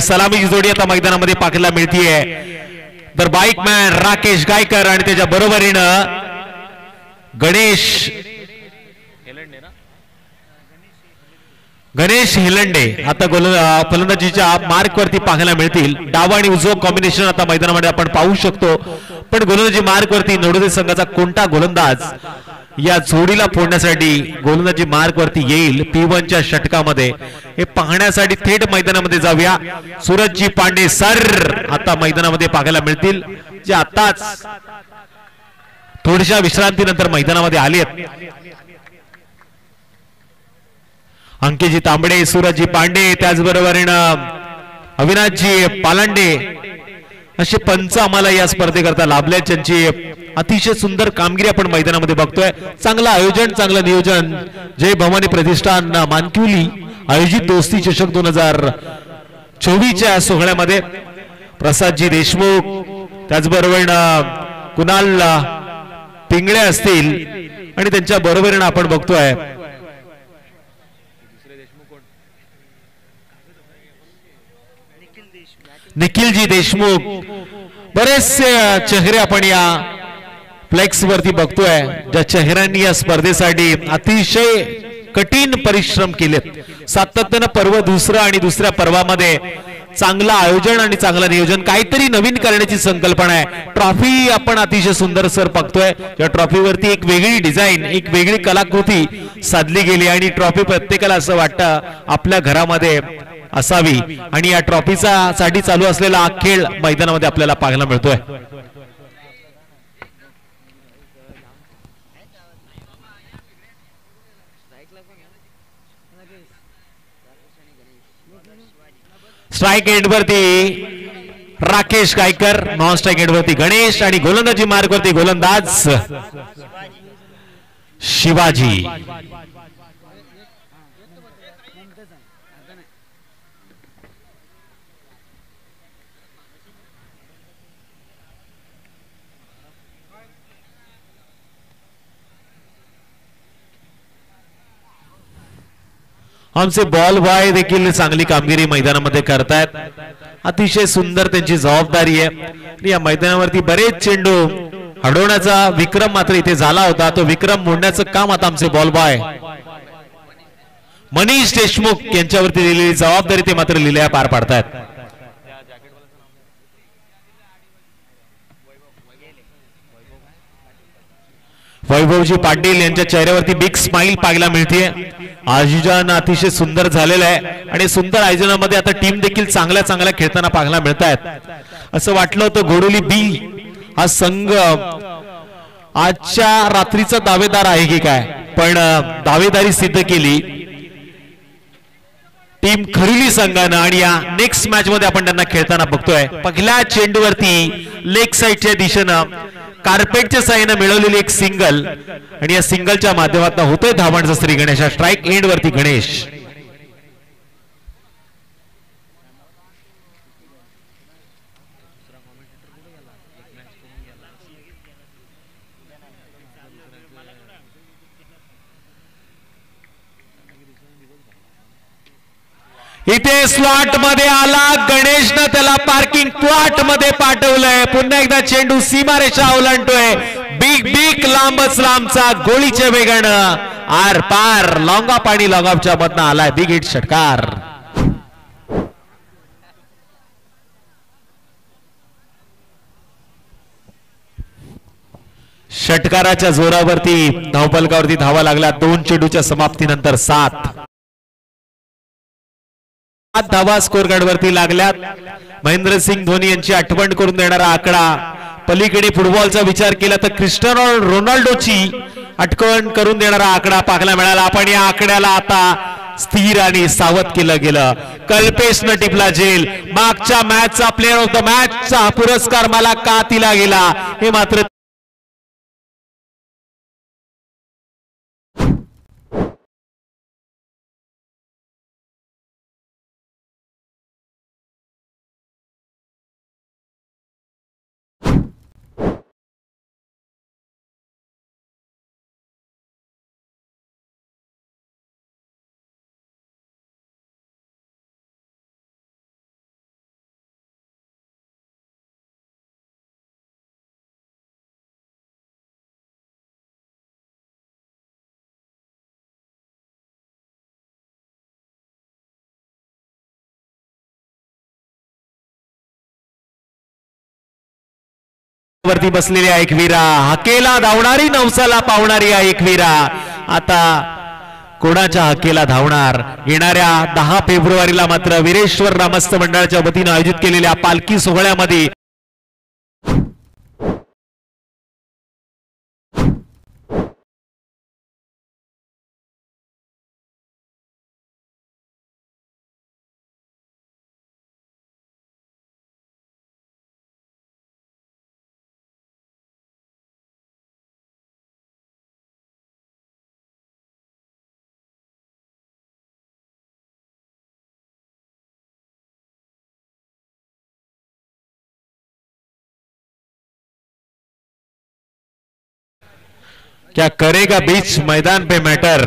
सलामीची जोडी आता मैदानामध्ये पाहायला मिळतीये. तर बाईकमॅन राकेश गायकर आणि त्याच्या बरोबरीनं गणेश हेलंडे आता फलंदाजीच्या मार्क वरती पाहायला मिळतील. डावा आणि उजवा कॉम्बिनेशन आता मैदानामध्ये आपण पाहू शकतो. पण गोलंदाजी मार्क वरती नवोदय संघाचा कोणता गोलंदाज या जोडीला फोडण्यासाठी गोलंदाजी मार्क वरती येईल P1 च्या षटकामध्ये हे पाहण्यासाठी थेट मैदानामध्ये जाऊया. सूरजजी पांडे सर आता मैदानामध्ये पाहायला मिळतील, जे आताच थोड्याशा विश्रांतीनंतर मैदानामध्ये आले आहेत. अंकितजी तांबडे, सूरजजी पांडे, त्याचबरोबरीनं अविनाशजी पालांडे असे पंच आम्हाला या स्पर्धेकरता लाभले. त्यांची अतिशय सुंदर कामगिरी आपण मैदानामध्ये बघतोय. चांगलं आयोजन, चांगलं नियोजन जय भवानी प्रतिष्ठान मानकिवली आयोजित दोस्ती चषक 2024च्या सोहळ्यामध्ये प्रसादजी देशमुख, त्याचबरोबरीनं कुणाल पिंगळे असतील आणि त्यांच्या बरोबरीनं आपण बघतोय निखिलजी देशमुख. बरेचसे चेहरे आपण या फ्लेक्स वरती बघतोय, ज्या चेहऱ्यांनी या स्पर्धेसाठी अतिशय कठीण परिश्रम केलेत. सातत्यानं पर्व दुसरं आणि दुसऱ्या पर्वामध्ये चांगलं आयोजन आणि चांगलं नियोजन, काहीतरी नवीन करण्याची संकल्पना आहे. ट्रॉफी आपण अतिशय सुंदर सर बघतोय. या ट्रॉफीवरती एक वेगळी डिझाईन, एक वेगळी कलाकृती साधली गेली आणि ट्रॉफी प्रत्येकाला असं वाटतं आपल्या घरामध्ये असावी. आणि या ट्रॉफीचा साठी चालू असलेला हा खेळ मैदानामध्ये आपल्याला पाहायला मिळतोय. स्ट्राइक एंड वरती Rakesh Gaikar, non strike end वरती गणेश आणि गोलंदाजी मार्क वरती गोलंदाज शिवाजी. आमचे बॉल बॉय देखील चांगली कामगिरी मैदानामध्ये करतायत. अतिशय सुंदर त्यांची जबाबदारी आहे. या मैदानावरती बरेच चेंडू हडवण्याचा विक्रम मात्र इथे झाला होता. तो विक्रम मोडण्याचं काम आता आमचे बॉल बॉय मनीष देशमुख यांच्यावरती दिलेली जबाबदारी ते मात्र लिहिल्या पार पाडतायत. वैभवजी पाटील यांच्या चेहऱ्यावरती बिग स्माइल पाहायला मिळते. आयोजन अतिशय सुंदर झालेलं आहे आणि सुंदर आयोजनामध्ये आता टीम देखील चांगल्या चांगल्या खेळताना पाहायला मिळत आहेत. असं वाटलं होतं घोडोली बी हा संघ आजच्या रात्रीचा दावेदार आहे की काय, पण दावेदारी सिद्ध केली टीम खरिली संघानं. आणि या नेक्स्ट मॅच मध्ये आपण त्यांना खेळताना बघतोय. पहिल्या चेंडूवरती लेग साइडच्या दिशेनं कार्पेटच्या साहाय्याने मिळवलेली एक सिंगल आणि या सिंगलच्या माध्यमातून होतोय धावांचा श्री गणेश. स्ट्राइक एंड वरती गणेश. इथे स्लॉट मध्ये आला गणेशनं, त्याला पार्किंग प्लॉट मध्ये पाठवलंय. पुन्हा एकदा चेंडू सीमारेषा ओलांडतोय. बिग बिग लांबच लांबचा गोळीच्या वेगानं आर पार लॉंग ऑफ आणि लॉंग ऑफच्या मधनं आलाय बिग हिट षटकार. षटकाराच्या जोरावरती धावफलकावरती धावा लागला. 2 चेंडूच्या समाप्तीनंतर 7 धावा स्कोर कार्ड वरती लागल्यात. महेंद्रसिंग धोनी यांची आठवण करून देणारा आकडा. पलीकडे फुटबॉलचा विचार केला तर क्रिस्टियानो रोनाल्डोची आठवण करून देणारा आकडा पाहायला मिळाला. पण या आकड्याला आता स्थिर आणि सावध केलं गेलं. कल्पेशनं टिपला जेल. मागच्या मॅचचा प्लेअर ऑफ द मॅचचा पुरस्कार मला का दिला गेला हे मात्र वरती बसलेल्या एकवीरा, हकेला धावणारी नवसाला पावणारी एकवीरा आता कोणाच्या हकेला धावणार? येणाऱ्या 10 फेब्रुवारीला मात्र वीरेश्वर ग्रामस्थ मंडळाच्या वतीने आयोजित केलेल्या पालखी सोहळ्यामध्ये क्या करेगा बीच मैदान पे मॅटर?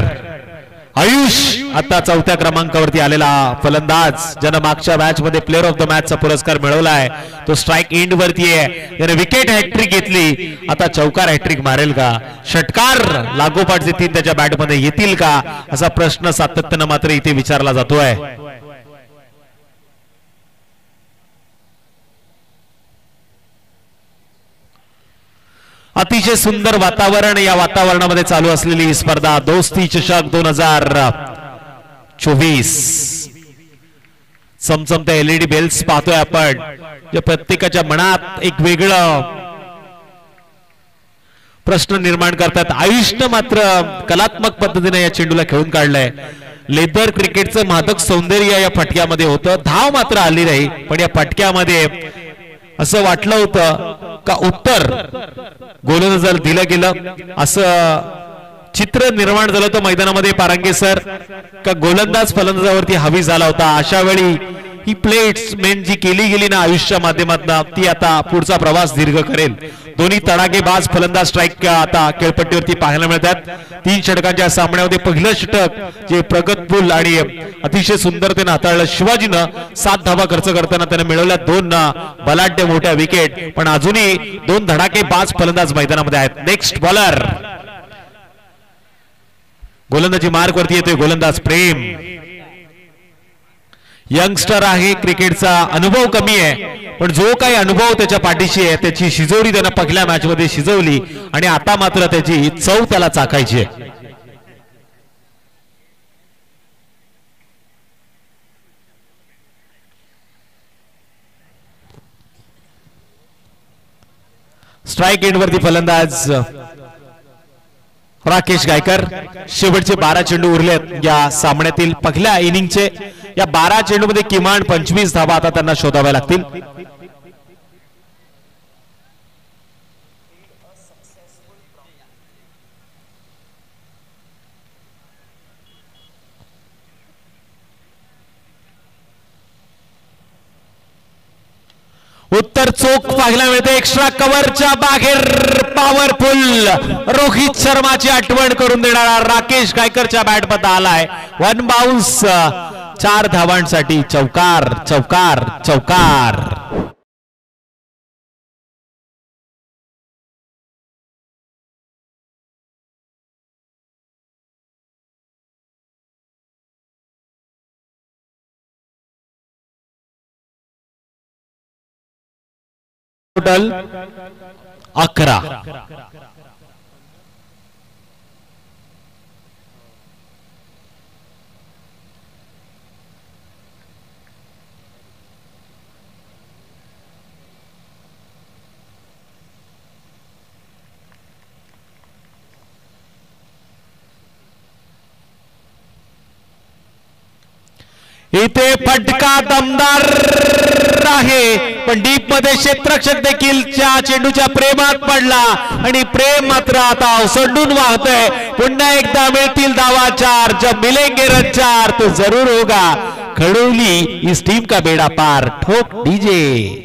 आयुष आता 4थ्या क्रमांकावरती आलेला फलंदाज ज्यानं मागच्या मॅच मध्ये प्लेअर ऑफ द मॅच चा पुरस्कार मिळवलाय, तो स्ट्राइक एंड वरती आहे. त्याने विकेट हॅट्रिक घेतली, आता चौकार हॅट्रिक मारेल का? षटकार लागोपाठचे 3 त्याच्या बॅट मध्ये येतील का असा प्रश्न सातत्यानं मात्र इथे विचारला जातोय. अतिशय सुंदर वातावरण, या वातावरणामध्ये चालू असलेली स्पर्धा दोस्ती चषक 2024. चमचमत्या LED बेल्स पाहतोय आपण, जे प्रत्येकाच्या मनात एक वेगळं प्रश्न निर्माण करतात. आयुष्य मात्र कलात्मक पद्धतीने या चेंडूला खेळून काढलाय. लेदर क्रिकेटचं मादक सौंदर्य या फटक्यामध्ये होतं. धाव मात्र आली नाही, पण या फटक्यामध्ये असं वाटलं होतं का उत्तर गोलंदाजाला दिलं गेलं, असं चित्र निर्माण झालं होतं मैदानामध्ये. पारंगे सर का गोलंदाज फलंदाजावरती हावी झाला होता. अशा वेळी ही प्लेसमेंट जी केली गेली ना आयुष्याच्या माध्यमातून, ती आता पुढचा प्रवास दीर्घ करेल. दोन्ही तडाखेबाज फलंदाज स्ट्राइक आता खेळपट्टीवरती पाहायला मिळतात. 3 षटकांच्या सामन्यामध्ये पहिलं षटक जे प्रगतफुल आणि अतिशय सुंदरतेने हाताळलं शिवाजीनं. 7 धावा खर्च करताना त्याने मिळवल्या 2 बलाढ्य मोठ्या विकेट, पण अजूनही 2 धडाकेबाज फलंदाज मैदानामध्ये आहेत. नेक्स्ट बॉलर गोलंदाजी मार्क वरती येतोय गोलंदाज प्रेम. यंगस्टर आहे, क्रिकेटचा अनुभव कमी आहे, पण जो काही अनुभव त्याच्या पाठीशी आहे त्याची शिजवली त्यानं पहिल्या मॅच मध्ये शिजवली, आणि आता मात्र त्याची चव त्याला चाखायची आहे. स्ट्राइक एंड वरती फलंदाज राकेश गायकर. शेवटचे 12 चेंडू उरलेत या सामन्यातील पहिल्या इनिंगचे. या 12 चेंडूमध्ये किमान 25 धावा आता त्यांना शोधाव्या लागतील. उत्तर चोख पाहायला मिळते. एक्स्ट्रा कव्हरच्या बाहेर पॉवरफुल रोहित शर्माची आठवण करून देणारा राकेश गायकरच्या बॅटमध्ये आलाय. 1 बाउन्स, 4 धावांसाठी चौकार चौकार चौकार. टोटल 11. इथे फटका दमदार आहे, पण डीप मध्ये क्षेत्ररक्षक देखील चेंडूच्या प्रेमात पडला, आणि प्रेम मात्र आता ओसंडून वाहतोय. पुन्हा एकदा मिळतील धावा 4. जब मिलेंगे रन 4 तो जरूर होगा खडोली इस टीम का बेड़ा पार. ठोक डीजे.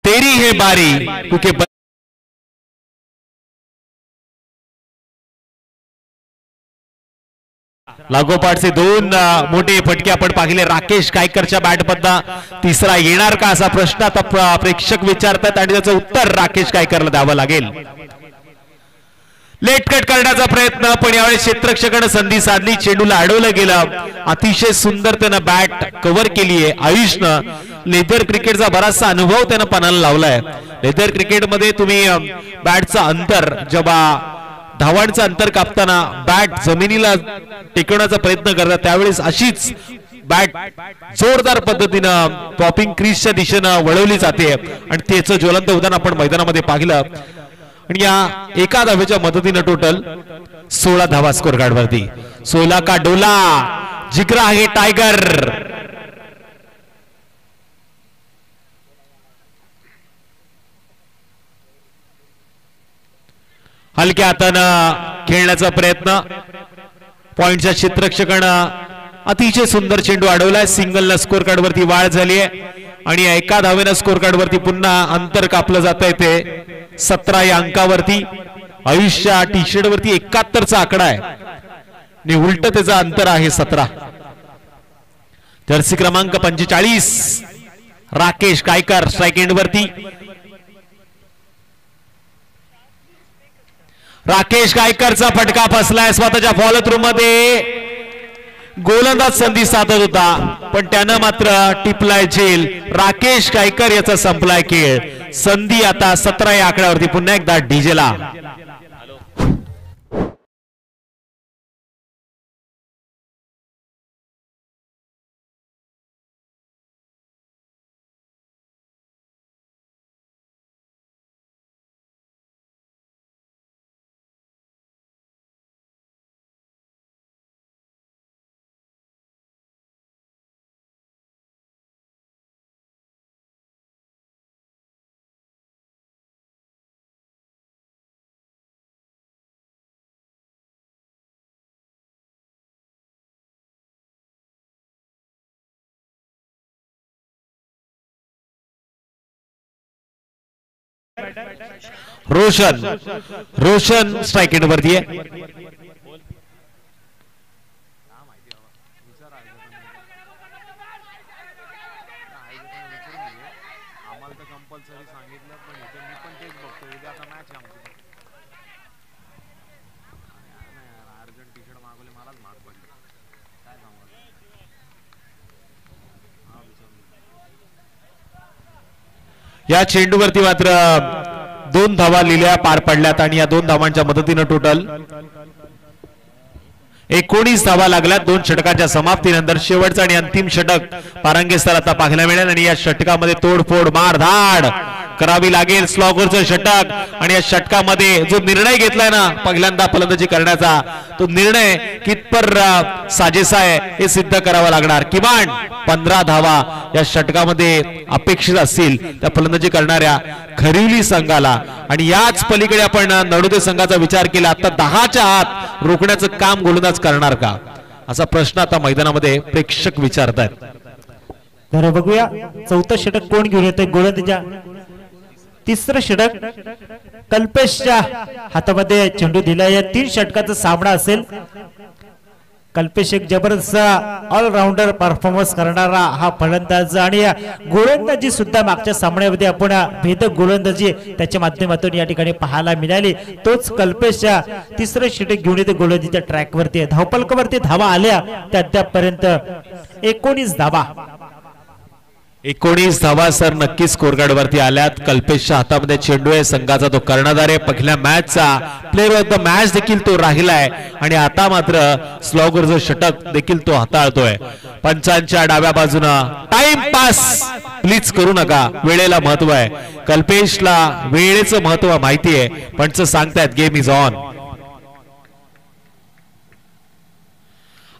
तेरी है बारी, क्योंकि लागोपाठचे 2 मोठे फटके आपण पाहिले राकेश गायकरच्या बॅटमधला. तिसरा येणार का असा प्रश्न आता प्रेक्षक विचारतात, आणि त्याचं उत्तर राकेश गायकरला द्यावं लागेल. लेट कट करण्याचा प्रयत्न, पण यावेळी क्षेत्ररक्षकाने संधी साधली, चेंडूला अडवलं गेलं. अतिशय सुंदर त्यानं बॅट कव्हर केली आहे आयुषनं. लेदर क्रिकेटचा बराचसा अनुभव त्यानं पणाला लावलाय. लेदर क्रिकेटमध्ये तुम्ही बॅटचं अंतर, जेव्हा धावांचं अंतर कापताना बॅट जमिनीला टेकवण्याचा प्रयत्न करतात, त्यावेळेस अशीच बॅट जोरदार पद्धतीनं पॉपिंग क्रीजच्या दिशेनं वळवली जाते आणि त्याचं ज्वलंत उदाहरण आपण मैदानामध्ये पाहिलं. आणि या एका धावेच्या मदतीनं टोटल 16 धावा स्कोर कार्ड वरती. 16 का डोला, जिगरा आहे टायगर. हलक्या हातानं खेळण्याचा प्रयत्न, पॉइंटच्या क्षेत्ररक्षकानं अतिशय सुंदर चेंडू अडवलाय. सिंगल न स्कोर कार्ड वरती वाढ झाली आहे आणि एका धावेनं स्कोर कार्ड वरती पुन्हा अंतर कापलं जात आहे. ते 17 या अंकावरती. आयुष्या टी शर्ट वरती 71चा आकडा आहे आणि उलट त्याचं अंतर आहे 17. जर्सी क्रमांक 45 राकेश कायकर स्ट्राइक एंड वरती. राकेश कायकरचा फटका फसलाय स्वतःच्या फॉलो थ्रू मध्ये. गोलंदाज संधी साधत होता, पण त्यानं मात्र टिपलाय झेल. राकेश कायकर याचा संपलाय खेळ. संधी आता 17 या आकड्यावरती पुन्हा एकदा डीजेला. रोशन स्ट्राइक एंड वरती आहे. या चेंडूवरती मात्र 2 धावा लिहिल्या पार पडल्यात आणि या 2 धावांच्या मदतीनं टोटल 19 धावा लागल्यात. 2 षटकांच्या समाप्तीनंतर शेवटचा आणि अंतिम षटक पारंगेस्तर आता पाहायला मिळेल आणि या षटकामध्ये तोडफोड मारधाड करावी लागेल. स्लॉगरचं षटक आणि या षटकामध्ये जो निर्णय घेतलाय ना पहिल्यांदा फलंदाजी करण्याचा, तो निर्णय कितपर साजेसा आहे हे सिद्ध करावं लागणार. किमान 15 धावा या षटकामध्ये अपेक्षित असतील त्या फलंदाजी करणाऱ्या खरिवली संघाला. आणि याच पलीकडे आपण नडोदे संघाचा विचार केला आता 10च्या आत रोखण्याचं काम गोलंदाज करणार का, असा प्रश्न आता मैदानामध्ये प्रेक्षक विचारतात. तर बघूया चौथं षटक कोण घेऊन येतोय गोलंदाजा. तिसरं षटक कल्पेशच्या हातामध्ये चेंडू दिला. या 3 षटकाचा सामना असेल. कल्पेश एक जबरदस्त ऑलराऊंडर परफॉर्मन्स करणारा हा फलंदाज आणि गोलंदाजी सुद्धा मागच्या सामन्यामध्ये आपण भेदक गोलंदाजी त्याच्या माध्यमातून या ठिकाणी पाहायला मिळाली. तोच कल्पेशच्या तिसरं षटक घेऊन येते गोलंदाजीच्या ट्रॅकवरती. धावपलकावरती धावा आल्या त्या अद्यापपर्यंत 19 धावा. 19 धावा सर नक्कीच स्कोर कार्ड वरती आल्यात. कल्पेशच्या हातामध्ये चेंडू आहे, संघाचा तो कर्णधार आहे. पहिल्या मॅचचा प्लेअर ऑफ द मॅच देखील तो राहिलाय आणि आता मात्र स्लॉगरचं षटक देखील तो हाताळतोय. पंचांच्या डाव्या बाजूनं टाइम पास प्लीज करू नका, वेळेला महत्व आहे. कल्पेशला वेळेचं महत्व माहिती आहे, पंच सांगतायत गेम इज ऑन.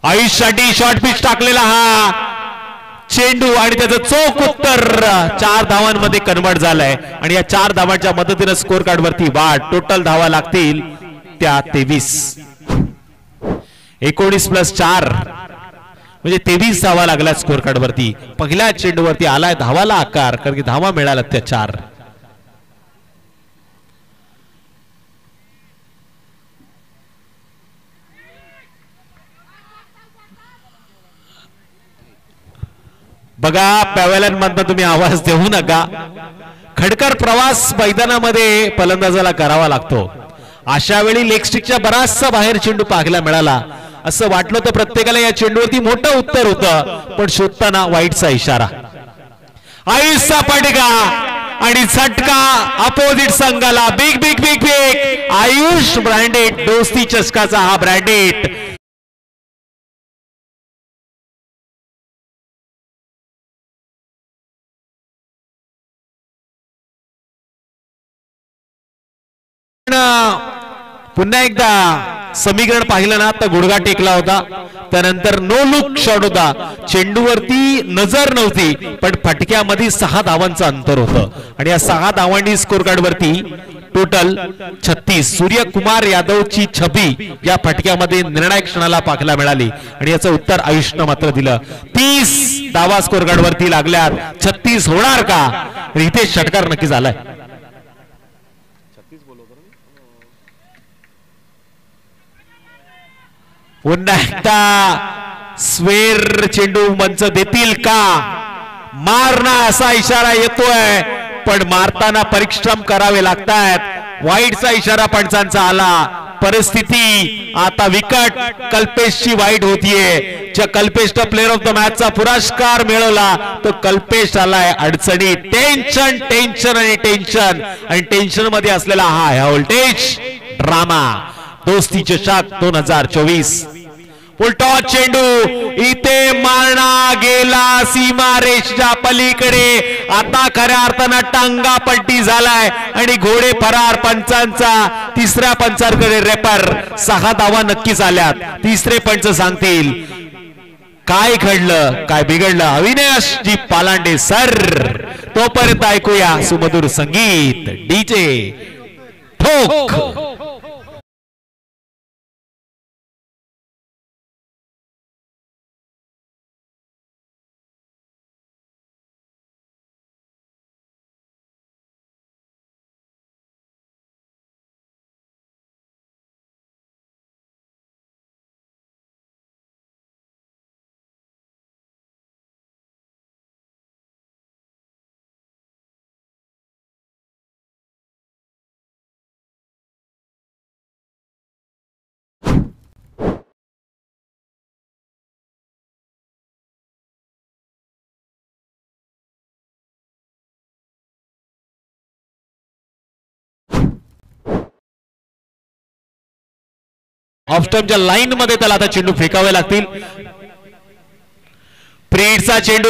आयुषसाठी शॉर्ट पिच टाकलेला हा चेंडू आणि त्याचं चोख उत्तर 4 धावांमध्ये कन्वर्ट झालंय आणि या 4 धावांच्या मदतीने स्कोर कार्ड वरती वाढ. टोटल धावा लागतील त्या 23. 19 + 4 म्हणजे 23 धावा लागल्या स्कोर कार्ड वरती. पहिल्या चेंडूवरती आलाय धावाला आकार, कारण की धावा मिळाल्या त्या 4. बघा पॅव्हलियन मधनं तुम्ही आवाज देऊ नका. खडकर प्रवास मैदानामध्ये फलंदाजाला करावा लागतो अशा वेळी लेग स्टिकच्या बराचसा बाहेर चेंडू पाहायला मिळाला. असं वाटलं तर प्रत्येकाला या चेंडूवरती मोठं उत्तर होतं, पण शोधताना वाईटचा इशारा. आयुषचा फटका आणि झटका अपोजिट संघाला. Big big big big Ayush branded दोस्ती चषकाचा हा ब्रँडेड. पुन्हा एकदा समीकरण पाहिलं ना तर गुडघा टेकला होता. त्यानंतर नो लुक शॉट होता. चेंडूवरती नजर नव्हती, पण फटक्यामध्ये 6 धावांचं अंतर होतं आणि या 6 धावांनी स्कोर कार्ड वरती टोटल 36. सूर्यकुमार यादवची छबी या फटक्यामध्ये निर्णायक क्षणाला पाहायला मिळाली आणि याचं उत्तर आयुषनं मात्र दिलं. 30 धावा स्कोर कार्ड वरती लागल्यात. 36 होणार का? इथे षटकार नक्की झालाय. पुन्हा एकदा स्वेर चेंडू मंच देतील का? मारणा असा इशारा येतोय, पण मारताना परिश्रम करावे लागतात. वाईटचा इशारा पंचांचा आला. परिस्थिती आता विकट कल्पेशची वाईट होतीये. ज्या कल्पेशला प्लेअर ऑफ द मॅचचा पुरस्कार मिळवला तो कल्पेश आलाय अडचणी. टेन्शन टेन्शन आणि टेन्शन आणि टेन्शन मध्ये असलेला हा व्होल्टेज ड्रामा. दोस्ती चषक 2024. उलटा चेंडू इथे मारणा गेला सीमारेषेच्या पलीकडे. आता खऱ्या अर्थानं टांगा पलटी झालाय आणि घोडे फरार. पंचांचा तिसऱ्या पंचांकडे रेपर. 6 धावा नक्कीच आल्यात. तिसरे पंच सांगतील काय घडलं काय बिघडलं. अविनाश जी पालांडे सर. तोपर्यंत ऐकूया सुमधुर संगीत डीजे ठोक. ऑफस्टमच्या लाईन मध्ये त्याला आता चेंडू फेकावे लागतील. प्रेडचा चेंडू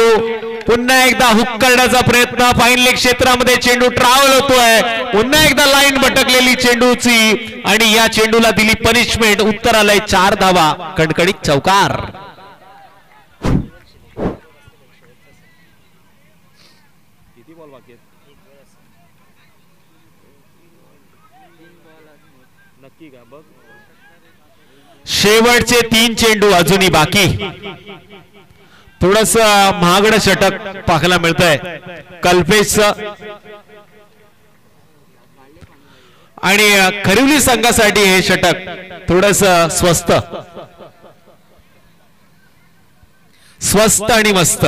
पुन्हा एकदा हुक करण्याचा प्रयत्न. फाईन लेग क्षेत्रामध्ये चेंडू ट्रॅव्हल होतोय. पुन्हा एकदा लाईन भटकलेली चेंडूची आणि या चेंडूला दिली पनिशमेंट. उत्तर आलंय 4 धावा. कडकडीत चौकार. शेवटचे 3 चेंडू अजूनही बाकी. थोडस महागड षटक पाहायला मिळतंय कल्पेशचं आणि खरिवली संघासाठी हे षटक थोडस स्वस्त आणि मस्त.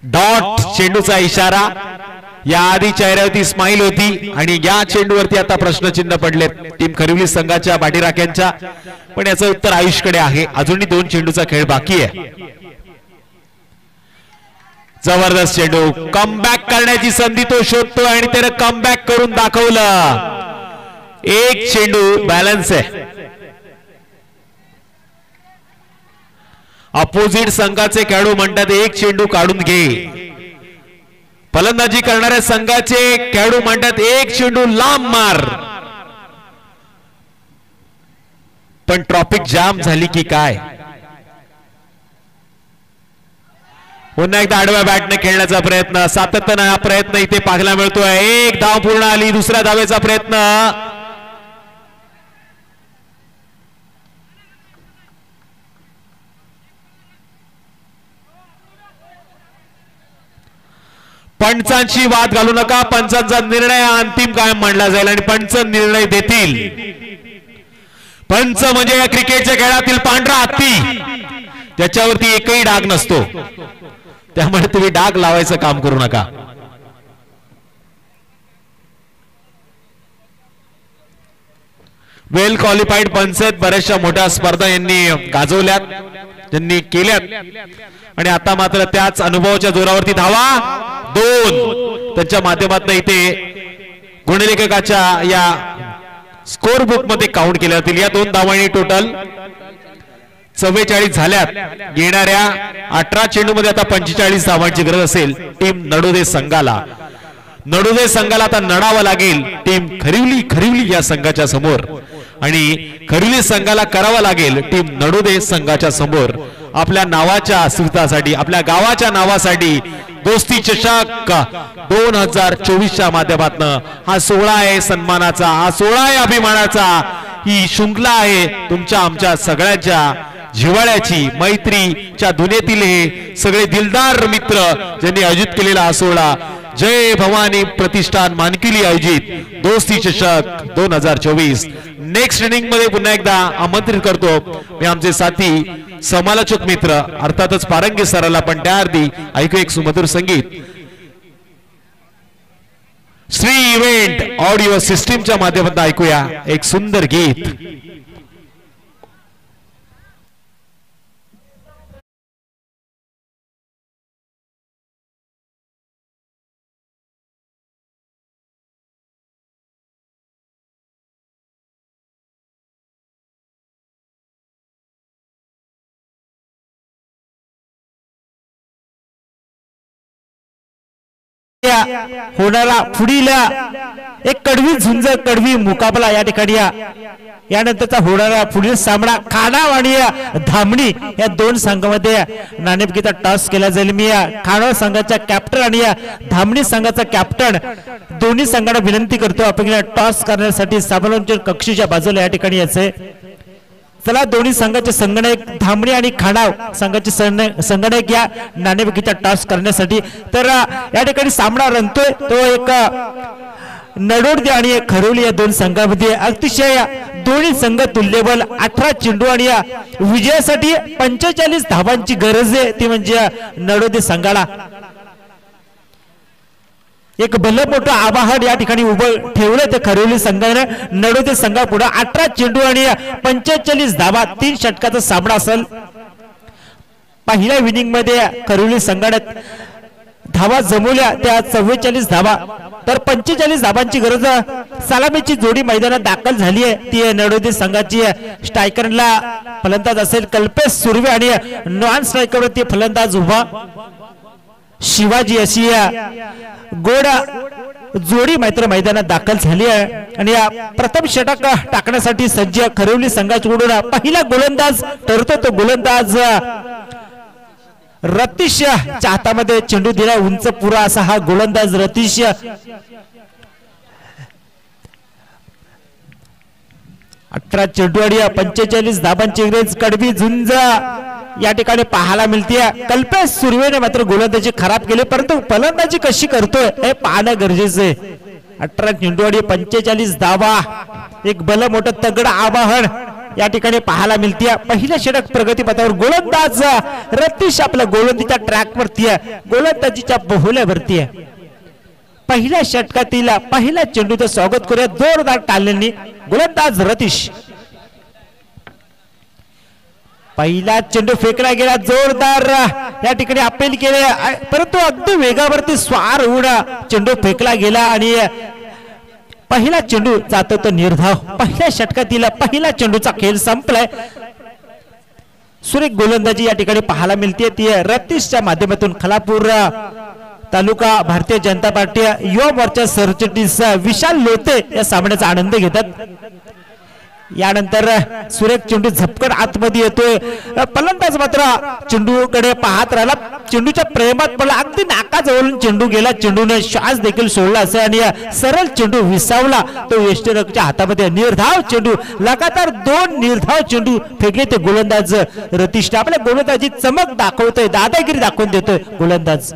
डॉट चेंडूचा इशारा. याआधी चेहऱ्यावरती स्माइल होती आणि या चेंडूवरती आता प्रश्नचिन्ह पडले टीम खरिवली संघाच्या पाठीराख्यांच्या. पण याचं उत्तर आयुषकडे आहे. अजूनही 2 चेंडूचा खेळ बाकी आहे. जबरदस्त चेंडू. कमबॅक करण्याची संधी तो शोधतोय आणि त्याने कमबॅक करून दाखवलं. 1 चेंडू बॅलन्स आहे. अपोजिट संघाचे खेळाडू म्हणतात 1 चेंडू काढून घे. फलंदाजी करणाऱ्या संघाचे खेळाडू म्हणतात 1 चेंडू लांब मार. पण ट्रॉफिक जाम झाली की काय? पुन्हा एकदा आडव्या बॅटने खेळण्याचा प्रयत्न. सातत्याने हा प्रयत्न इथे पाहायला मिळतोय. 1 धाव पूर्ण आली. दुसऱ्या धावेचा प्रयत्न. पंचांची वाद घालू नका. पंचांचा निर्णय अंतिम कायम मानला जाईल आणि पंच निर्णय देतील. पंच म्हणजे या क्रिकेटच्या खेळातील पांढरा हत्ती, त्याच्यावरती एकही डाग नसतो, त्यामुळे तुम्ही डाग लावायचं काम करू नका. वेल क्वालिफाईड पंच आहेत, बऱ्याचशा मोठ्या स्पर्धा यांनी गाजवल्यात, त्यांनी केल्यात, आणि आता मात्र त्याच अनुभवाच्या जोरावरती धावा 2 त्यांच्या माध्यमातून इथे गुणलेखकाच्या या स्कोर बुक मध्ये काउंट केल्या जातील. या 2 धावांनी टोटल 44 झाल्यात. येणाऱ्या 18 चेंडूमध्ये आता 45 धावांची गरज असेल टीम नडोदे संघाला. नडोदे संघाला आता नडावं लागेल टीम खरिवली या संघाच्या समोर, आणि खरिवली संघाला करावं लागेल टीम नडोदे संघाच्या समोर आपल्या नावाच्या अस्तित्वासाठी, आपल्या गावाच्या नावासाठी दोस्ती चषक 2024च्या माध्यमातून हा सोहळा आहे सन्मानाचा, हा सोहळा आहे अभिमानाचा, ही शृंखला आहे तुमच्या आमच्या सगळ्यांच्या जिव्हाळ्याची, मैत्रीच्या दुनियेतील हे सगळे दिलदार मित्र ज्यांनी आयोजित केलेला हा सोहळा जय भवानी प्रतिष्ठान मानकिली आयोजित दोस्ती चषक 2024. नेक्स्ट इनिंग मध्ये पुन्हा एकदा आमंत्रित करतो मी आमचे साथी समालोचक मित्र अर्थातच पारंगी सराला, पण त्याआधी ऐकू एक सुमधुर संगीत श्री इव्हेंट ऑडिओ सिस्टीमच्या माध्यमातून ऐकूया एक सुंदर गीत. होणारा पुढील एक कडवी झुंज कडवी मुकाबला या ठिकाणी, यानंतरचा होणारा पुढील सामना खानाव आणि धामणी या 2 संघामध्ये नाणेफेकीचा टॉस केला जाईल. मी खानाव संघाच्या कॅप्टन आणि धामणी संघाचा कॅप्टन दोन्ही संघांना विनंती करतो आपण टॉस करण्यासाठी समालोचन कक्षीच्या बाजूला या ठिकाणी याचे. चला दोन्ही संघाचे संगणक धामणी आणि खानाव संघाचे संगणक या नाणेफेकीचा टॉस करण्यासाठी. तर या ठिकाणी सामना रंगतोय तो एक नडोदे आणि खरिवली या 2 संघामध्ये. अतिशय दोन्ही संघ तुल्यबल, 18 चेंडू आणि विजयासाठी 45 धावांची गरज आहे, ती म्हणजे नडोदे संघाला. एक भलं मोठं आवाहन या ठिकाणी उभं ठेवलं ते खरिवली संघाने नडोदे संघापुढे. 18 चेंडू आणि 45 धावा, 3 षटकाचा सामना असेल. पहिल्या इनिंग मध्ये खरिवली संघाने धावा जमवल्या त्या 44 धावा, तर 45 धावांची गरज. सलामीची जोडी मैदानात दाखल झाली आहे, ती नडोदे संघाची. स्ट्रायकरला फलंदाज असेल कल्पेश सुर्वे आणि नॉन स्ट्रायकरवरती फलंदाज उभा शिवाजी, अशी गोड जोडी मात्र मैदानात दाखल झाली आहे. आणि या प्रथम षटक टाकण्यासाठी सज्ज खरिवली संघाकडून पहिला गोलंदाज ठरतो तो गोलंदाज रतीशच्या हातामध्ये चेंडू दिला, उंच पुरा असा हा गोलंदाज रतीश. 18 चेंडू आणि 45 धाबांची गरज, कडवी झुंज या ठिकाणी पाहायला मिळते. कल्पेश सुर्वेने मात्र गोलंदाजी खराब केली, परंतु फलंदाजी कशी करतोय हे पाहणं गरजेचं आहे. 18 चेंडू आणि 45 धावा, एक भलं मोठं तगड आवाहन या ठिकाणी पाहायला मिळते. पहिल्या षटक प्रगतीपथावर गोलंदाज रतीश आपल्या गोलंदाजीच्या ट्रॅक वरती आहे, गोलंदाजीच्या बहुल्यावरती आहे. पहिल्या षटकातील पहिल्या चेंडूचं स्वागत करूया जोरदार टाळ्यांनी. गोलंदाज रतीश, पहिला चेंडू फेकला गेला, जोरदार या ठिकाणी अपील केले, परंतु अगदी वेगावरती स्वार होऊन चेंडू फेकला गेला आणि पहिला चेंडू जातो तो निर्धाव. पहिल्या षटकातील पहिला चेंडूचा खेळ संपलाय. सुरेख गोलंदाजी या ठिकाणी पाहायला मिळते, ती रतीशच्या माध्यमातून. खालापूर तालुका भारतीय जनता पार्टी युवा मोर्चा सरचिटणीस विशाल लोते या सामन्याचा आनंद घेतात. यानंतर सुरेख चेंडू झपकन आतमध्ये येतोय, फलंदाज मात्र चेंडूकडे पाहत राहिला, चेंडूच्या प्रेमात पडला, अगदी नाकाजवळून चेंडू गेला, चेंडूने श्वास देखील सोडला असे आणि सरळ चेंडू विसावला तो यष्टीरक्षच्या हातामध्ये. निर्धाव चेंडू, लगातार 2 निर्धाव चेंडू फेकले ते गोलंदाज रतीश. आपल्या गोलंदाजी चमक दाखवतोय, दादागिरी दाखवून देतोय गोलंदाज.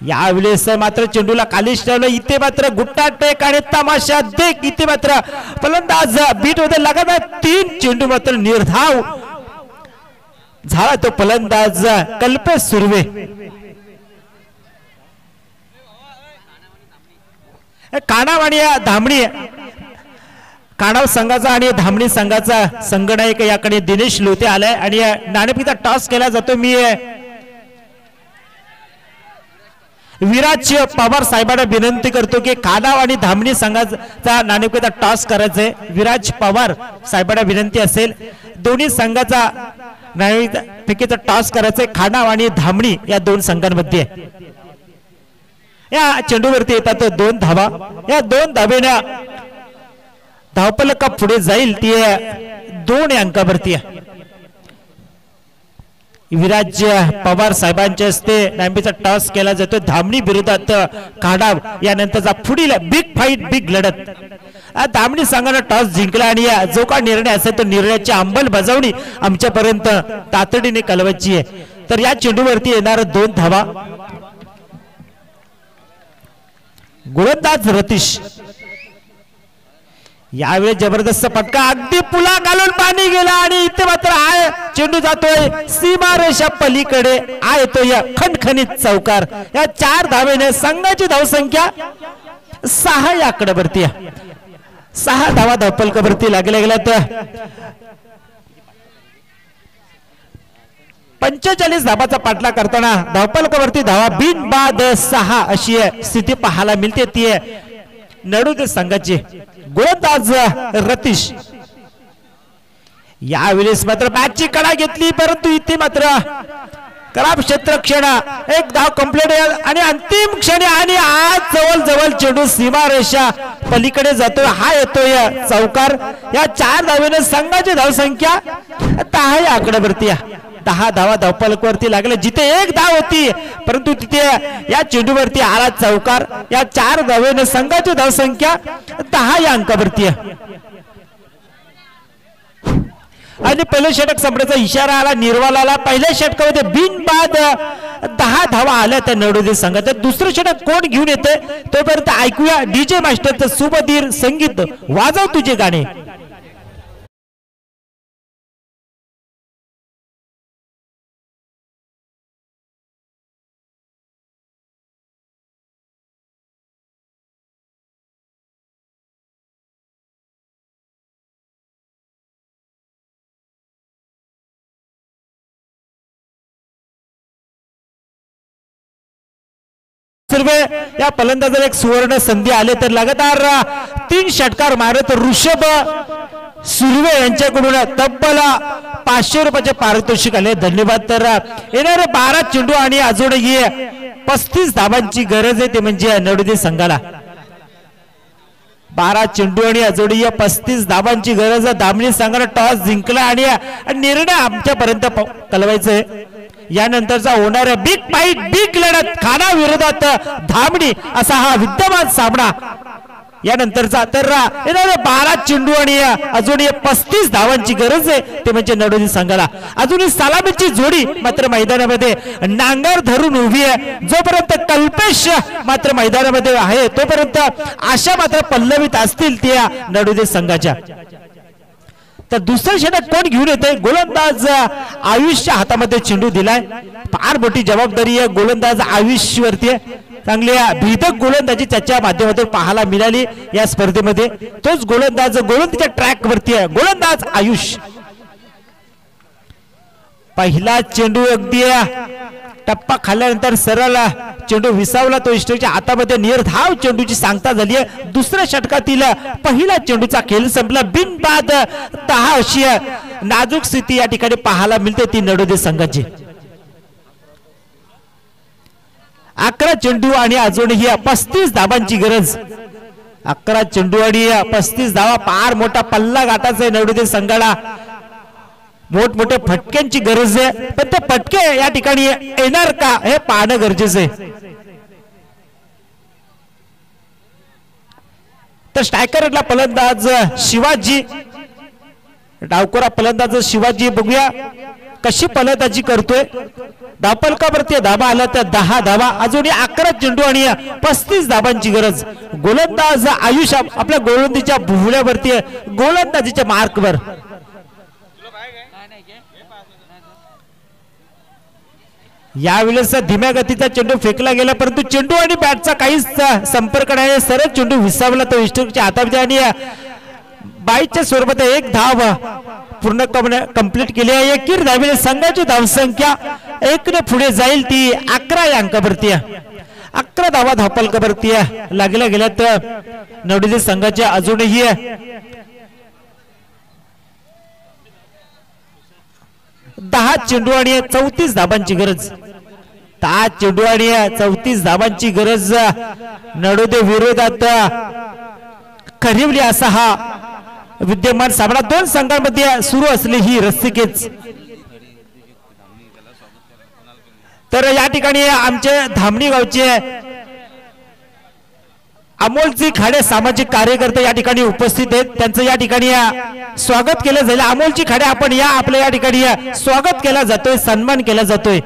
यावेळेस मात्र चेंडूला खालीच ठेवलं. इथे मात्र गुट्टा टेक आणि तमाशा देख. इथे मात्र फलंदाज बीट होते लगातार 3 चेंडू मात्र निर्धाव झाला तो फलंदाज कल्पेश सुर्वे. काणाव आणि धामणी, काणाव संघाचा आणि धामणी संघाचा संघनायक याकडे दिनेश लोते आलाय आणि नाणेफेकीचा टॉस केला जातो. मी विराज पवार साहेबांना विनंती करतो की काणाव आणि धामणी संघाचा नाणेफेकीचा टॉस करायचा आहे. विराज पवार साहेबांना विनंती असेल दोन्ही संघाचा नाणेफेकीचा टॉस करायचा आहे. काणाव आणि धामणी या 2 संघांमध्ये. या चेंडूवरती येतात 2 धावा. या 2 धावेने धावफलक पुढे जाईल ती 2 अंकावरती आहे. विराज पवार साहेबांच्या हस्ते नाणेफेकीचा टॉस केला जातो. धामणी विरोधात काढाव यानंतरचा पुढील बिग फाईट, बिग लढत. धामणी संघाने टॉस जिंकला आणि जो का निर्णय असेल तो निर्णयाची अंमलबजावणी आमच्यापर्यंत तातडीने कळवायची आहे. तर या चेंडूवरती येणार 2 धावा. गोलंदाज रतीश. यावेळी जबरदस्त फटका अगदी पुला घालून पाणी गेला आणि इथे मात्र आय चेंडू जातोय सीमारेषा पलीकडे. आय येतोय खणखणीत चौकार. या 4 धावेने संघाची धावसंख्या 6 या आकड्यावरती आहे. 6 धावा धावफलकावरती लागल्या गेल्या. तर 45 धावाचा पाठला करताना धावफलकावरती धावा बिनबाद 6 अशी स्थिती पाहायला मिळते. ती नडुदे संघाची. गोलंदाज रतीश. यावेळेस मात्र मॅचची कडा घेतली परंतु इथे मात्र खराब क्षेत्रक्षण. 1 धाव कंप्लीट आणि अंतिम क्षणी आणि आज जवळ चेंडू सीमारेषा पलीकडे जातोय. हा येतोय चौकार. या 4 धावेने संघाची धावसंख्या 10 या आकड्यावरती आहे. 10 धावा धावफलकावरती लागले. जिथे 1 धाव होती परंतु तिथे या चेंडूवरती आला चौकार. या 4 धावेने संघाची धावसंख्या 10 या अंकावरती आहे. आणि पहिलं षटक संपण्याचा इशारा आला, निर्वाल आला. पहिल्या षटकामध्ये बिनबाद 10 धावा आल्या त्या नवोदय संघात. दुसरं षटक कोण घेऊन येते तोपर्यंत ऐकूया डीजे मास्टरचं सुबधीर संगीत. वाजव तुझे गाणे. या फलंदाजाला एक सुवर्ण संधी आले तर लगातार 3 षटकार मारत ऋषभ सुर्वे यांच्याकडून तब्बल 500 रुपयाचे पारितोषिक आले. धन्यवाद. तर येणारे 12 चेंडू आणि अजूनही 35 धावांची गरज आहे. ते म्हणजे नवोदय संघाला 12 चेंडू आणि अजूनही 35 धावांची गरज. धामणी संघाने टॉस जिंकला आणि निर्णय आमच्यापर्यंत कळवायचा आहे. यानंतरचा होणारा बिग फाईट, बिग लढत खाना विरोधात धामणी असा हा विद्यमान सामना यानंतरचा. तर येणारे 12 चेंडू आणि अजूनही 35 धावांची गरज आहे. ते म्हणजे नवोदय संघाला. अजूनही सलामीची जोडी मात्र मैदानामध्ये नांगर धरून उभी आहे. जोपर्यंत कल्पेश मात्र मैदानामध्ये आहे तोपर्यंत आशा मात्र पल्लवित असतील त्या नवोदय संघाच्या. तर दुसरं षटक कोण घेऊन येते? गोलंदाज आयुषच्या हातामध्ये चेंडू दिलाय. फार मोठी जबाबदारी आहे गोलंदाज आयुषवरती आहे. चांगल्या भेदक गोलंदाजी त्याच्या माध्यमातून पाहायला मिळाली या स्पर्धेमध्ये. तोच गोलंदाजीच्या ट्रॅक वरती आहे गोलंदाज आयुष. पहिला चेंडू अगदी टप्पा खाल्ल्यानंतर सरळ चेंडू विसावला. तो इष्टच्या हातामध्ये निर्धाव चेंडूची सांगता झाली आहे. दुसऱ्या षटकातील पहिला चेंडूचा खेळ संपला. बिनबाद 10 अशी नाजूक स्थिती या ठिकाणी पाहायला मिळते ती नवोदय संघाची. 11 चेंडू आणि अजूनही 35 धावांची गरज. 11 चेंडू आणि 35 धावा. फार मोठा पल्ला गाठायचा आहे नवोदय संघाला. मोठमोठ्या फटक्यांची गरज आहे. पण ते फटके या ठिकाणी येणार का हे पाहणं गरजेचं आहे. तर स्ट्रायकरला फलंदाज शिवाजी, डावखोरा फलंदाज शिवाजी. बघूया कशी फलंदाजी करतोय. धावफलकावरती धाबा आला तर 10 धाबा, अजूनही 11 चेंडू आणि 35 धाबांची गरज. गोलंदाज आयुष आपल्या गोलंदाजीच्या भुवल्यावरती गोलंदाजीच्या मार्कवर. यावेळेस धीम्या गतीचा चेंडू फेकला गेला, परंतु चेंडू आणि बॅटचा काहीच संपर्क नाही. सरळ चेंडू विसावला तो विष्णूच्या हातामध्ये आणि बाईच्या स्वरूपात एक धाव पूर्ण कंप्लीट केली आहे. एकीर धावेने संघाची धावसंख्या 1 ने पुढे जाईल, ती 11 या अंकावरती. 11 धावा धावफलकावरती लागल्या गेल्या तर नवनिर्मित संघाच्या अजूनही 10 चेंडू आणि 34 धाबांची गरज. 10 चेंडू आणि 34 धाबांची गरज नडोदे विरोधात खरिवली असा हा विद्यमान सामना. 2 संघांमध्ये सुरू असली ही रस्सीखेच. तर या ठिकाणी आमचे धामणी गावचे अमोलजी खाडे सामाजिक कार्यकर्ते या ठिकाणी उपस्थित आहेत. त्यांचं या ठिकाणी स्वागत केलं जाईल. अमोलजी खाडे आपण या आपल्या या ठिकाणी स्वागत केला जातोय, सन्मान केला जातोय.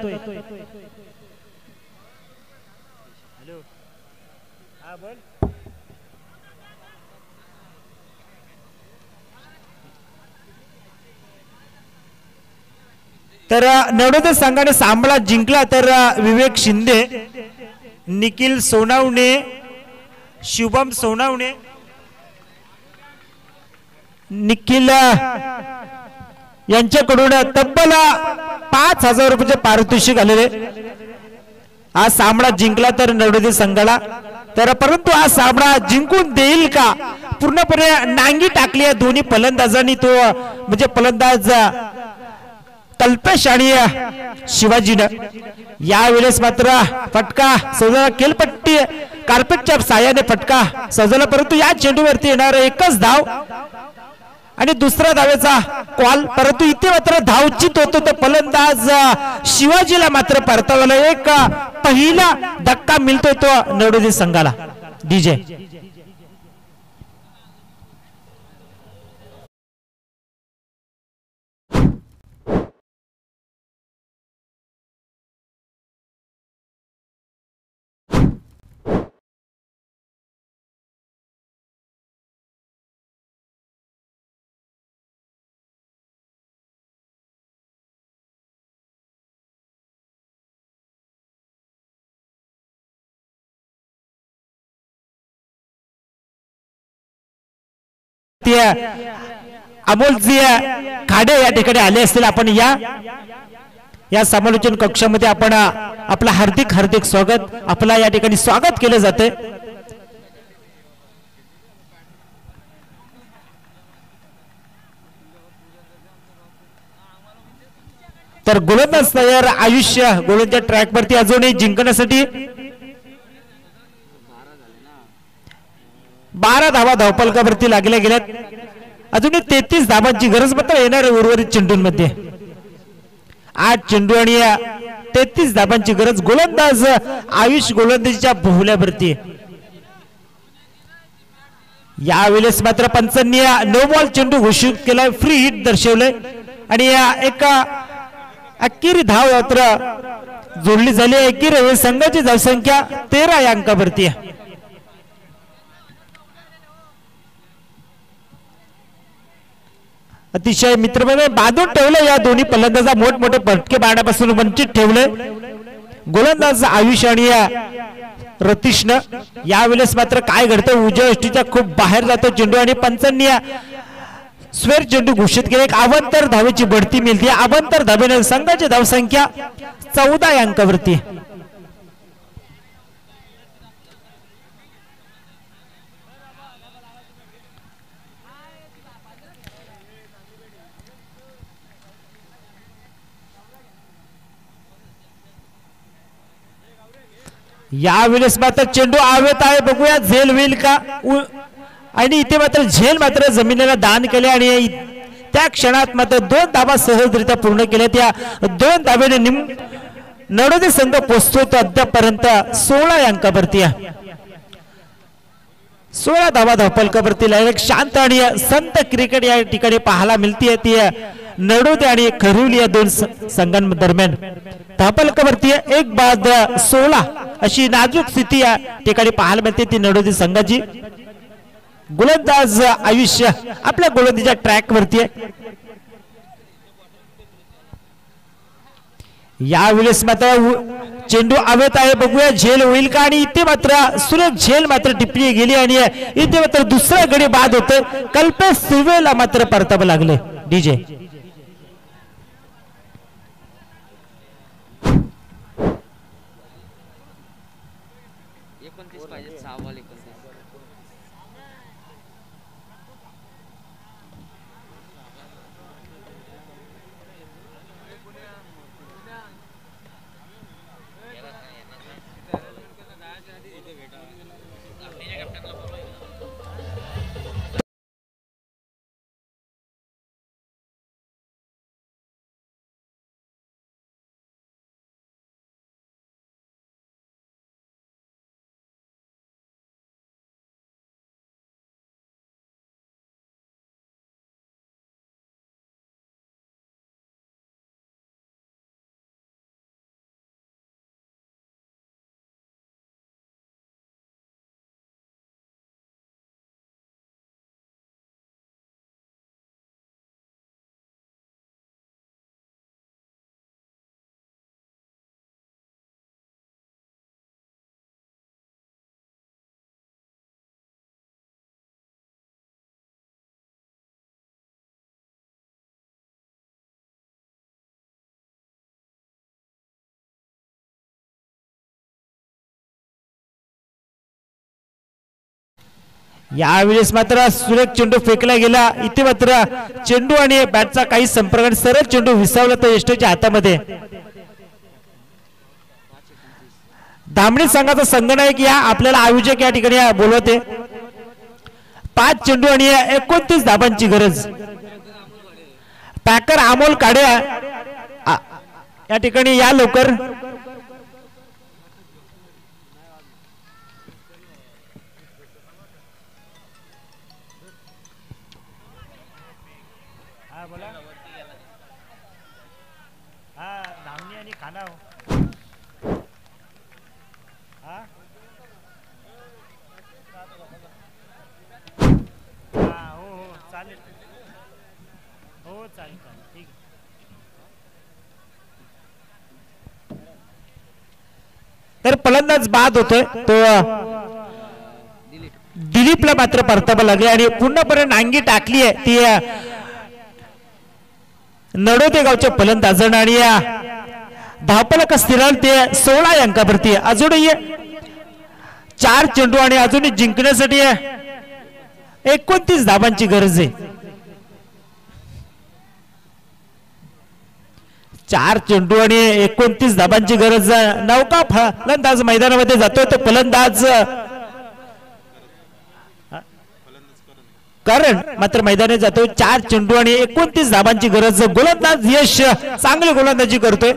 तर नवनिर्मित संघाने सामना जिंकला तर विवेक शिंदे, निखिल सोनावणे, शुभम सोनावणे, निखिल यांच्याकडून तब्बल 5,000 रुपयाचे पारितोषिक आलेले. हा सामना जिंकला तर नवनिर्मित संघाला. तर परंतु हा सामना जिंकून देईल का, पूर्णपणे नांगी टाकली आहे दोन्ही फलंदाजांनी. तो म्हणजे फलंदाज कल्पेश आणि शिवाजीनं. यावेळेस मात्र फटका सजवला, केलपट्टी कार्पेटच्या साह्याने फटका सजवला, परंतु या चेंडूवरती येणार एकच धाव आणि दुसरा धावेचा कॉल. परंतु इथे मात्र धावचित होतो तर फलंदाज शिवाजीला मात्र परतावाला एक पहिला धक्का मिळतोय तो नवनिर्मित संघाला. डीजे अमोलजी खाडे या ठिकाणी आले असतील. आपण या समालोचन कक्षामध्ये आपण आपला हार्दिक हार्दिक स्वागत, आपला या ठिकाणी स्वागत केले जाते. तर गोलंदाज तयार आयुष्य गोलंदाज ट्रॅक वरती अजूनही जिंकण्यासाठी 12 धावा धावफलकावरती लागल्या गेल्यात. अजूनही 33 धाबांची गरज मात्र येणाऱ्या उर्वरित चेंडूंमध्ये. 8 चेंडू आणि 33 धाबांची गरज. गोलंदाज आयुष गोलंदाजीच्या बहुल्यावरती. यावेळेस मात्र पंचांनी नो बॉल चेंडू घोषित केलाय, फ्री हिट दर्शवलंय आणि एक अखेरी धाव मात्र जोडली झाली. एकीर संघाची धावसंख्या 13 या अंकावरती आहे. अतिशय मित्रमंडळी बांधून ठेवलं या दोन्ही फलंदाजा, मोठमोठे फटके मारण्यापासून वंचित ठेवले गोलंदाज आयुष आणि रतीशनं. यावेळेस मात्र काय घडतं, उजव्या यष्टीच्या खूप बाहेर जातो चेंडू आणि पंचांनी स्वेर चेंडू घोषित केले. एक अवांतर धावेची बढती मिळते. अवांतर धावेने संघाची धावसंख्या 14 या अंकावरती. यावेळेस मात्र चेंडू आवेत आहे, बघूया झेल होईल का. आणि इथे मात्र झेल मात्र जमिनीला दान केले आणि त्या क्षणात मात्र 2 धावा सहजरित्या पूर्ण केल्या. त्या 2 धावेने नवनिर्मित संघ पोहोचतो तो अद्यापर्यंत 16 या अंकावरती. 16 धावा धावफलकावरती. एक शांत आणि संत क्रिकेट या ठिकाणी पाहायला मिळते. ती नडोदे आणि खरिवली या दोन संघांदरम्यान धापलकावरती 1-16 अशी नाजूक स्थिती या ठिकाणी पाहायला मिळते ती नडोदे संघाची. गोलंदाज आयुष्य आपल्या गोलंदाजीच्या ट्रॅक वरती आहे. यावेळेस मात्र चेंडू हवेत आहे, बघूया झेल होईल का. आणि इथे मात्र सुरेख झेल मात्र टिपली गेली आणि इथे मात्र दुसरा गडी बाद होते. कल्पेश सुर्वेला मात्र परतावं लागले. डीजे यावेळेस मात्र सुरेख चेंडू फेकला गेला. इथे मात्र चेंडू आणि बॅटचा काही संपर्क सरळ चेंडू विसावला तर यष्टीच्या हातामध्ये. धामणी संघाचा संघनायक या आपल्याला आयोजक या ठिकाणी बोलवते. 5 चेंडू आणि 29 धाबांची गरज. पॅकर अमोल काडे या ठिकाणी या लवकर. तर फलंदाज बाद होतोय तो दिलीपला मात्र परतावा लागले आणि पूर्णपणे नांगी टाकली आहे ती नडोदे गावच्या फलंदाजांना. आणि धावफलक स्थिराल ते 16 अंकावरती. अजूनही 4 चेंडू आणि अजूनही जिंकण्यासाठी 29 धाबांची गरज आहे. 4 चेंडू आणि 29 धाबांची गरज. नौका फलंदाज मैदानामध्ये जातोय तो फलंदाज कारण मात्र मैदानात जातोय. 4 चेंडू आणि 29 धाबांची गरज. गोलंदाज यश चांगली गोलंदाजी करतोय.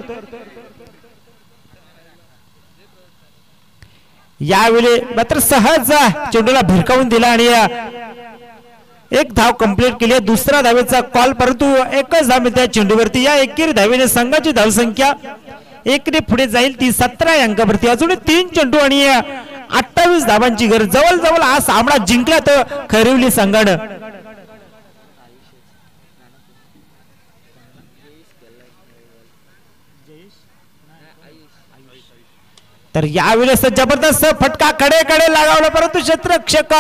यावेळी मात्र सहज चेंडूला भिरकावून दिला आणि 1 धाव कंप्लीट केली. दुसरा धावेचा कॉल परंतु एकच धाव त्या चेंडूवरती. या एकेरी धावेने संघाची धावसंख्या 1 ने पुढे जाईल ती 17 अंकावरती. अजून 3 चेंडू आणि 28 धावांची गरज. जवळ हा सामना जिंकला तर खरिवली संघानं. तर यावेळेस जबरदस्त फटका कडे लागावला परंतु क्षेत्ररक्षक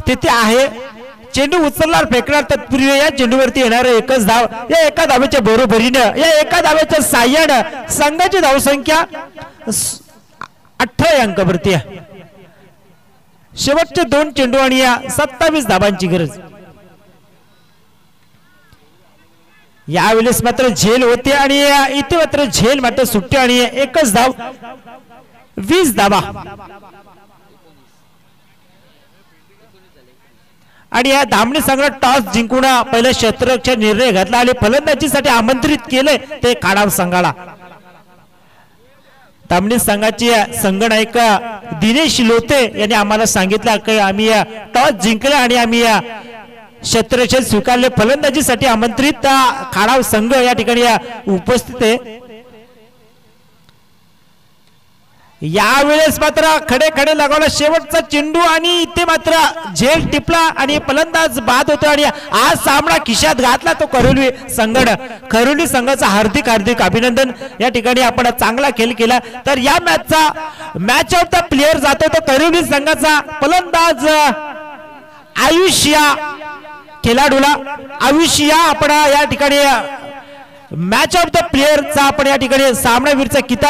तिथे आहे. चेंडू उचलणार फेकणार तत्पूर्वी या चेंडूवरती येणार एकच धाव. या एका धावेच्या बरोबरीनं या एका धावेच्या साह्यानं संघाची धावसंख्या 18 अंकावरती आहे. शेवटचे 2 चेंडू आणि 27 धाबांची गरज. यावेळेस मात्र झेल होते आणि इथे मात्र झेल मात्र सुट्टी आणि एकच धाव 20 धाबा. आणि या धामणी संघात टॉस जिंकून पहिला क्षेत्ररक्षक निर्णय घातला आणि फलंदाजीसाठी आमंत्रित केले ते खाडाव संघाला. धामणी संघाचे संघनायक दिनेश लोते यांनी आम्हाला सांगितलं की आम्ही टॉस जिंकले आणि आम्ही क्षेत्ररक्षण स्वीकारले. फलंदाजीसाठी आमंत्रित खाडाव संघ या ठिकाणी उपस्थित आहे. यावेळेस मात्र खडे खडे लगावला शेवटचा चेंडू आणि इथे मात्र झेल टिपला आणि फलंदाज बाद होतो आणि आज सामना खिशात घातला तो करोली संघाने. करोली संघाचा हार्दिक हार्दिक अभिनंदन. या ठिकाणी आपण चांगला खेळ केला. तर या मॅचचा मॅच ऑफ द प्लेयर जातो तो करोली संघाचा फलंदाज आयुष या खेळाडूला. आयुष या आपण या ठिकाणी मॅच ऑफ द प्लेयरचा आपण या ठिकाणी सामनावीरचा किताब